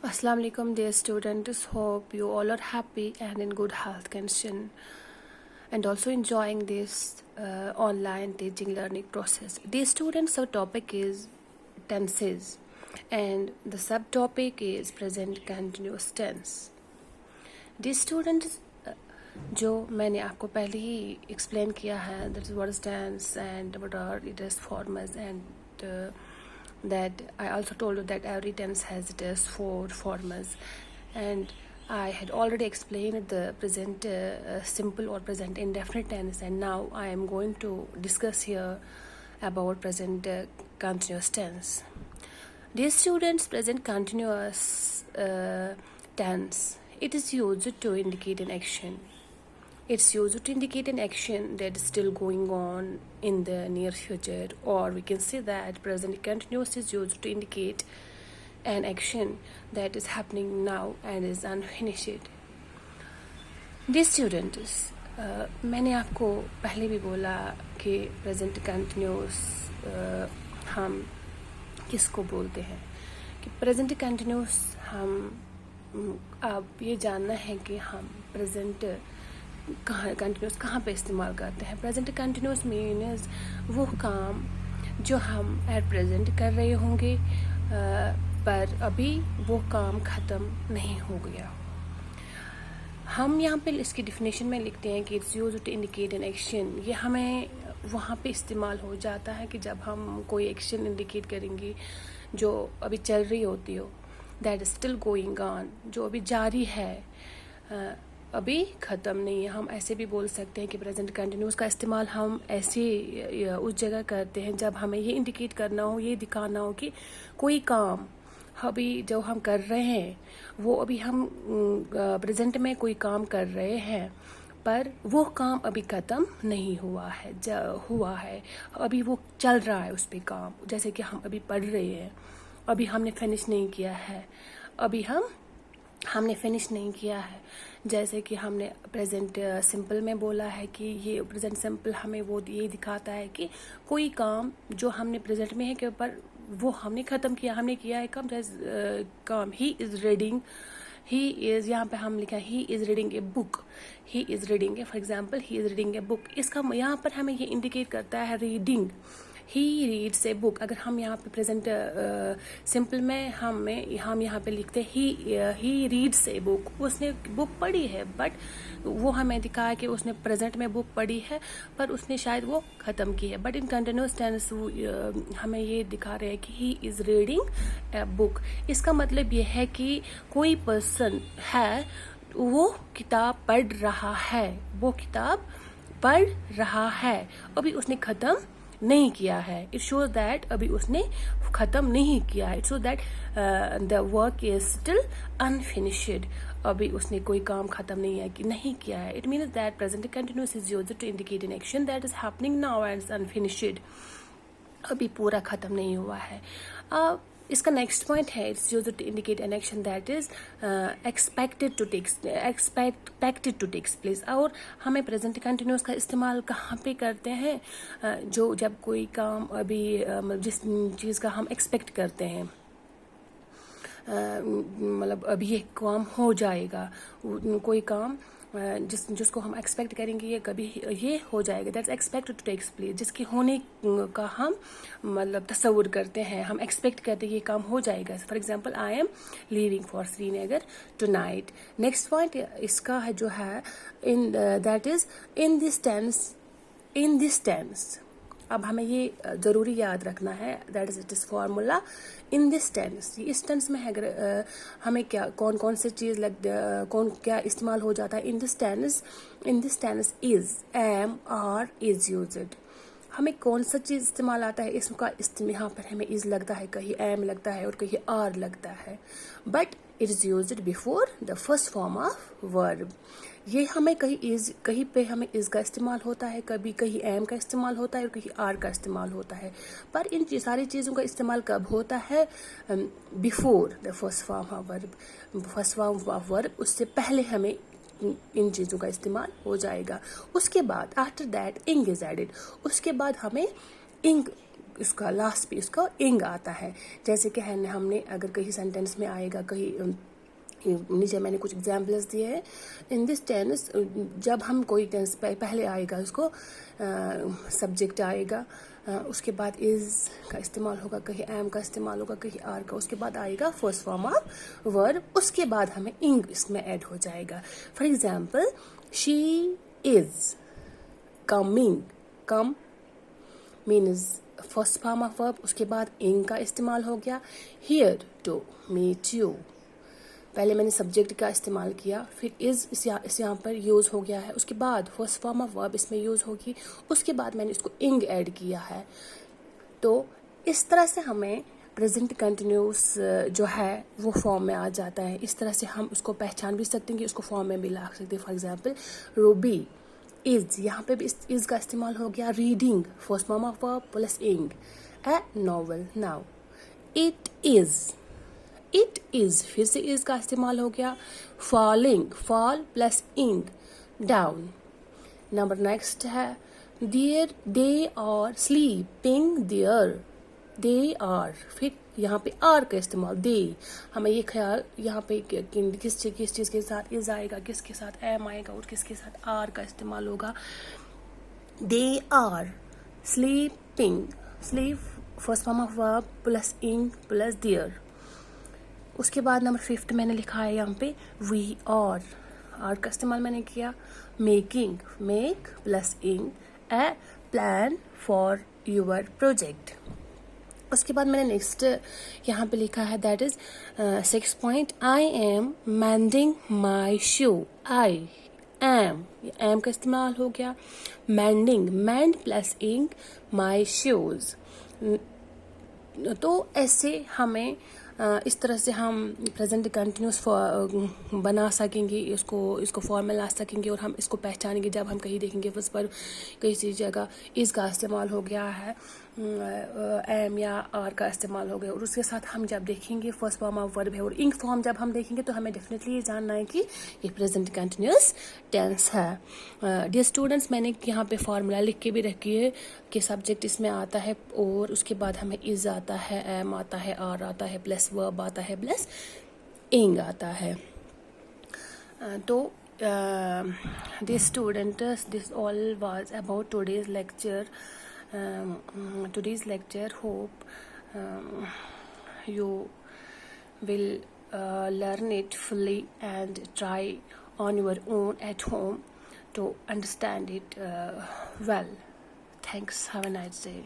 Assalamu alaikum dear students, hope you all are happy and in good health condition and also enjoying this online teaching learning process. Dear students, our topic is tenses and the subtopic is present continuous tense. Dear students, जो मैंने आपको पहले ही explain किया है that is what is tense and what are it is forms and that I also told you that every tense has just 4 forms, and I had already explained the present simple or present indefinite tense, and now I am going to discuss here about present continuous tense. Dear students, present continuous tense, it is used to indicate an action. It's used to indicate an action that is still going on in the near future, or we can say that present continuous is used to indicate an action that is happening now and is unfinished. Dear students, मैंने आपको पहले भी बोला कि present continuous हम किसको बोलते हैं कि present continuous हम अब ये जानना है कि हम present कंटिन्यूस कहाँ पे इस्तेमाल करते हैं. प्रेजेंट कंटिन्यूस मीन्स वो काम जो हम एट प्रेजेंट कर रहे होंगे पर अभी वो काम ख़त्म नहीं हो गया. हम यहाँ पे इसकी डिफिनेशन में लिखते हैं कि it's used to indicate an action. ये हमें वहाँ पे इस्तेमाल हो जाता है कि जब हम कोई एक्शन इंडिकेट करेंगे जो अभी चल रही होती हो, that is still going on, जो अभी जारी है, अभी ख़त्म नहीं है. हम ऐसे भी बोल सकते हैं कि प्रेजेंट कंटिन्यूस का इस्तेमाल हम ऐसे उस जगह करते हैं जब हमें ये इंडिकेट करना हो, ये दिखाना हो कि कोई काम अभी जो हम कर रहे हैं वो अभी हम प्रेजेंट में कोई काम कर रहे हैं पर वो काम अभी ख़त्म नहीं हुआ है, हुआ है अभी वो चल रहा है उस पर काम. जैसे कि हम अभी पढ़ रहे हैं, अभी हमने फिनिश नहीं किया है, अभी हमने फिनिश नहीं किया है. जैसे कि हमने प्रेजेंट सिंपल में बोला है कि ये प्रेजेंट सिंपल हमें वो ये दिखाता है कि कोई काम जो हमने प्रेजेंट में है के ऊपर वो हमने ख़त्म किया, हमने किया है काम. He is reading, he is, यहाँ पे हम लिखा है he is reading a book, he is reading A, for example he is reading a book. इसका यहाँ पर हमें ये इंडिकेट करता है reading. He reads a book. अगर हम यहाँ पे प्रेजेंट सिंपल में हम यहाँ पे लिखते ही रीड्स ए बुक, उसने बुक पढ़ी है बट वो हमें दिखाया कि उसने प्रेजेंट में बुक पढ़ी है पर उसने शायद वो ख़त्म की है. बट इन कंटिन्यूस टेंस हमें ये दिखा रहे हैं कि he is reading a book. इसका मतलब ये है कि कोई पर्सन है, वो किताब पढ़ रहा है, वो किताब पढ़ रहा है, अभी उसने ख़त्म नहीं किया है. इट शोज दैट अभी उसने ख़त्म नहीं किया है. It shows that the work is still unfinished, अभी उसने कोई काम ख़त्म नहीं किया है. It means that present continuous is used to indicate an action that is happening now and is unfinished, अभी पूरा ख़त्म नहीं हुआ है. इसका नेक्स्ट पॉइंट है it's used to indicate an action that is expected to takes place. और हमें प्रेजेंट कंटिन्यूस का इस्तेमाल कहाँ पे करते हैं, जो जब कोई काम अभी जिस चीज़ का हम एक्सपेक्ट करते हैं, मतलब अभी ये काम हो जाएगा, कोई काम जिसको हम एक्सपेक्ट करेंगे ये कभी ये हो जाएगा, that's expected to takes place. जिसके होने का हम मतलब तस्वुर करते हैं, हम एक्सपेक्ट करते हैं ये काम हो जाएगा. For example I am leaving for Srinagar tonight. Next point इसका है जो है in that is in this tense. अब हमें ये ज़रूरी याद रखना है that is it is formula in this tense. इस टेंस में है अगर हमें क्या कौन से चीज़ क्या इस्तेमाल हो जाता है in this tense. Is, am, are is used. हमें कौन सा चीज़ इस्तेमाल आता है इसका, यहाँ पर हमें इज़ लगता है, कहीं एम लगता है और कहीं आर लगता है, but it is used before the first form of verb. ये हमें कहीं पे हमें इज़ का इस्तेमाल होता है, कहीं एम का इस्तेमाल होता है और कहीं आर का इस्तेमाल होता है. पर इन सारी चीज़ों का इस्तेमाल कब होता है, before the first form of verb. First form of verb उससे पहले हमें इन चीज़ों का इस्तेमाल हो जाएगा. उसके बाद आफ्टर दैट इंग इज एडेड, उसके बाद हमें इंग इसका लास्ट पे इसका इंग आता है। जैसे कि है हमने अगर कहीं सेंटेंस में आएगा, कहीं नीचे मैंने कुछ एग्जाम्पल्स दिए हैं। इन दिस टेंस जब हम कोई टेंस पहले आएगा उसको सब्जेक्ट आएगा, उसके बाद इज़ का इस्तेमाल होगा, कहीं एम का इस्तेमाल होगा, कहीं आर का, उसके बाद आएगा फर्स्ट फॉर्म ऑफ वर्ब, उसके बाद हमें इंग इसमें ऐड हो जाएगा। For example she is coming, come means first form of verb, उसके बाद इंग का इस्तेमाल हो गया। हियर टू मीट यू, पहले मैंने सब्जेक्ट का इस्तेमाल किया, फिर इज़ इस यहाँ पर यूज़ हो गया है, उसके बाद फर्स्ट फॉर्म ऑफ वर्ब इसमें यूज़ होगी, उसके बाद मैंने इसको इंग ऐड किया है। तो इस तरह से हमें प्रेजेंट कंटिन्यूस जो है वो फॉर्म में आ जाता है। इस तरह से हम उसको पहचान भी सकते हैं कि उसको फॉर्म में भी ला सकते हैं। फॉर एग्जाम्पल रूबी इज़, यहाँ पे भी इज़ का इस्तेमाल हो गया। Reading first form of verb plus ing. A novel now. It is फिर से इज़ का इस्तेमाल हो गया। Falling fall plus ing down. Number next है there, they are sleeping there, they are, फिर यहाँ पे आर का इस्तेमाल। दे, हमें ये ख्याल यहाँ पे किस चीज़ के साथ इज़ आएगा, किसके साथ एम आएगा और किसके साथ आर का इस्तेमाल होगा। They are sleeping, sleep first form of verb plus ing plus there. उसके बाद नंबर 5 मैंने लिखा है यहाँ पे वी आर का इस्तेमाल मैंने किया। Making, make plus ing a plan for your project. उसके बाद मैंने नेक्स्ट यहाँ पे लिखा है that is 6 point, I am mending my shoe. I am का इस्तेमाल हो गया। मैंडिंग, मैंड प्लस इंग माई शूज। तो ऐसे हमें इस तरह से हम प्रेजेंट कंटिन्यूस बना सकेंगे, इसको फॉर्म में ला सकेंगे और हम इसको पहचानेंगे जब हम कहीं देखेंगे उस पर किसी जगह इज़ का इस्तेमाल हो गया है, एम या आर का इस्तेमाल हो गया, और उसके साथ हम जब देखेंगे फर्स्ट फॉर्म ऑफ वर्ब है और इंग फॉर्म जब हम देखेंगे तो हमें डेफिनेटली ये जानना है कि ये प्रेजेंट कंटिन्यूस टेंस है। डियर स्टूडेंट्स, मैंने यहाँ पे फार्मूला लिख के भी रखी है कि सब्जेक्ट इसमें आता है और उसके बाद हमें इज़ आता है, एम आता है, आर आता है, प्लस वर्ब आता है, प्लस इंग आता है। तो this students, this all was about today's lecture. Hope you will learn it fully and try on your own at home to understand it well. Thanks. Have a nice day.